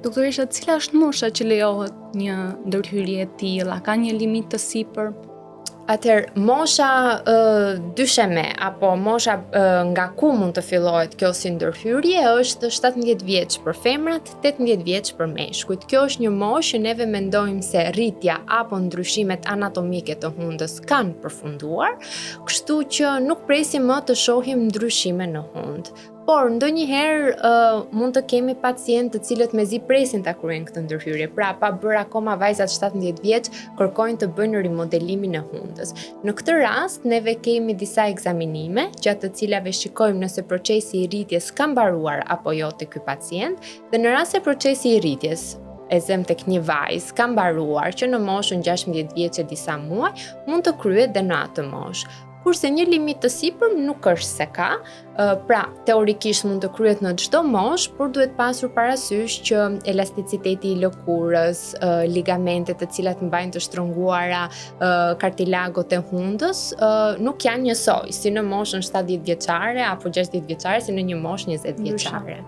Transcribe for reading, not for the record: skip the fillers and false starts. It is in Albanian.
Doktoresha, cila është mosha që lejohet një ndërhyrje e tillë? Ka një limit të sipër? Atëherë, mosha dysheme apo mosha nga ku mund të fillohet kjo si ndërhyrje është 17 vjeç për femrat, 18 vjeç për meshkujt. Kjo është një moshë që neve mendojmë se rritja apo ndryshimet anatomike të hundës kanë përfunduar, kështu që nuk presim më të shohim ndryshime në hund. Por ndonjëherë mund të kemi pacientë të cilët mezi presin ta kryejnë këtë ndërhyrje. Pra, pa bërë akoma vajzat 17 vjeç kërkojnë të bëjnë rimodelimin e hundës. Në këtë rast, neve kemi disa ekzaminime, gjatë të cilave shikojmë nëse procesi i rritjes ka mbaruar apo jo te ky pacient, dhe në rast se procesi i rritjes tek një vajzë ka mbaruar që në moshën 16 vjeç e disa muaj, mund të kryhet dhe në atë moshë. Kurse një limit të sipër nuk është se ka, pra teorikisht mund të kryhet në çdo moshë, por duhet pasur parasysh që elasticiteti i lëkurës, ligamentet të cilat mbajnë të shtrënguara kartilagot e hundës, nuk janë njësoj, si në moshën 70 vjeçare apo 60 vjeçare, si në një moshë 20 vjeçare.